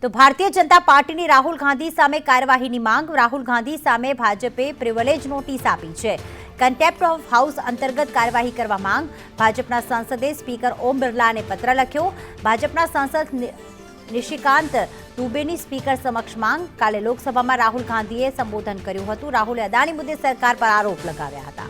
તો ભારતીય જનતા પાર્ટીની રાહુલ ગાંધી સામે કાર્યવાહીની માંગ. રાહુલ ગાંધી સામે ભાજપે પ્રિવિલેજ નોટિસ આપી છે. કન્ટેમ્પ્ટ ઓફ હાઉસ અંતર્ગત કાર્યવાહી કરવા માંગ. ભાજપના સાંસદે સ્પીકર ઓમ બિરલાને પત્ર લખ્યો. ભાજપના સાંસદ નિશિકાંત દુબેની સ્પીકર સમક્ષ માંગ. કાલે લોકસભામાં રાહુલ ગાંધીએ સંબોધન કર્યું હતું. રાહુલે અદાણી મુદ્દે સરકાર પર આરોપ લગાવ્યા હતા.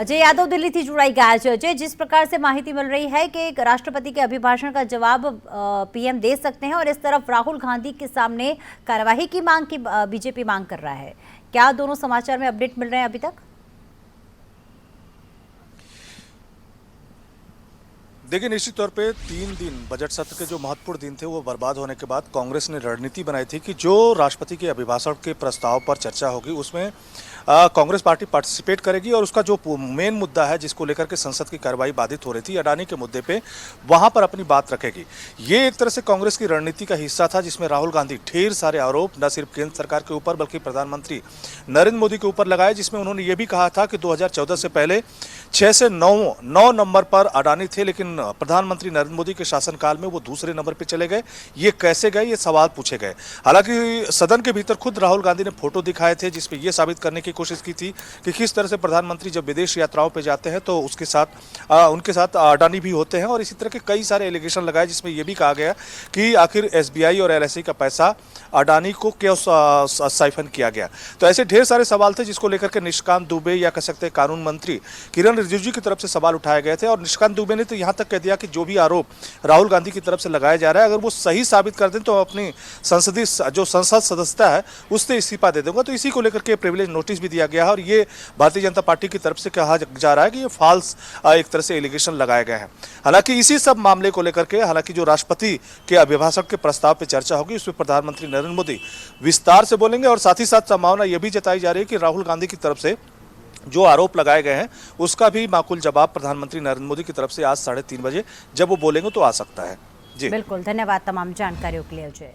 अजय यादव दिल्ली थी जुड़ाई गया है. अजय, जिस प्रकार से माहिती मिल रही है कि राष्ट्रपति के अभिभाषण का जवाब पीएम दे सकते हैं और इस तरफ राहुल गांधी के सामने कार्यवाही की मांग की बीजेपी मांग कर रहा है, क्या दोनों समाचार में अपडेट मिल रहे हैं अभी तक? देखिए, निश्चित तौर पे 3 दिन बजट सत्र के जो महत्वपूर्ण दिन थे वो बर्बाद होने के बाद कांग्रेस ने रणनीति बनाई थी कि जो राष्ट्रपति के अभिभाषण के प्रस्ताव पर चर्चा होगी उसमें कांग्रेस पार्टी पार्टिसिपेट करेगी और उसका जो मेन मुद्दा है जिसको लेकर के संसद की कार्रवाई बाधित हो रही थी अडानी के मुद्दे पे वहां पर अपनी बात रखेगी. ये एक तरह से कांग्रेस की रणनीति का हिस्सा था जिसमें राहुल गांधी ढेर सारे आरोप न सिर्फ केंद्र सरकार के ऊपर बल्कि प्रधानमंत्री नरेंद्र मोदी के ऊपर लगाए, जिसमें उन्होंने ये भी कहा था कि 2014 से पहले 6 से 9 नंबर पर अडानी थे, लेकिन प्रधानमंत्री नरेंद्र मोदी के शासनकाल में वो दूसरे नंबर पर चले गए. ये कैसे गए, ये सवाल पूछे गए. हालांकि सदन के भीतर खुद राहुल गांधी ने फोटो दिखाए थे जिसमें यह साबित करने की कोशिश की थी कि किस तरह से प्रधानमंत्री जब विदेश यात्राओं पे जाते हैं तो उनके साथ अडानी भी होते हैं, और इसी तरह के कई सारे एलिगेशन लगाए जिसमें यह भी कहा गया कि आखिर एसबीआई और एलआईसी का पैसा अडानी को क्यों साइफन किया गया. तो ऐसे ढेर सारे सवाल थे जिसको लेकर के निशिकांत दुबे या कह सकते हैं कानून मंत्री किरण रिजिजू की तरफ से सवाल उठाए गए थे. और निशिकांत दुबे ने तो यहां तक कह दिया कि जो भी आरोप राहुल गांधी की तरफ से लगाया जा रहा है अगर वो सही साबित कर दें तो अपनी संसद सदस्यता है उससे इस्तीफा दे दूंगा. तो इसी को लेकर के प्रिविलेज नोटिस भी दिया गया है और ये भारतीय जनता पार्टी की तरफ से कहा जा रहा है कि ये फॉल्स एक तरह से एलिगेशन लगाए गए हैं. हालांकि इसी सब मामले को लेकर के हालांकि जो राष्ट्रपति के अभिभाषण के प्रस्ताव पर चर्चा होगी उसमें प्रधानमंत्री नरेंद्र मोदी विस्तार से बोलेंगे और साथ ही साथ संभावना यह भी जताई जा रही है कि राहुल गांधी की तरफ से जो आरोप लगाए गए हैं उसका भी माकूल जवाब प्रधानमंत्री नरेंद्र मोदी की तरफ से आज 3:30 बजे जब वो बोलेंगे तो आ सकता है. जी बिल्कुल, धन्यवाद तमाम जानकारियों के लिए अजय.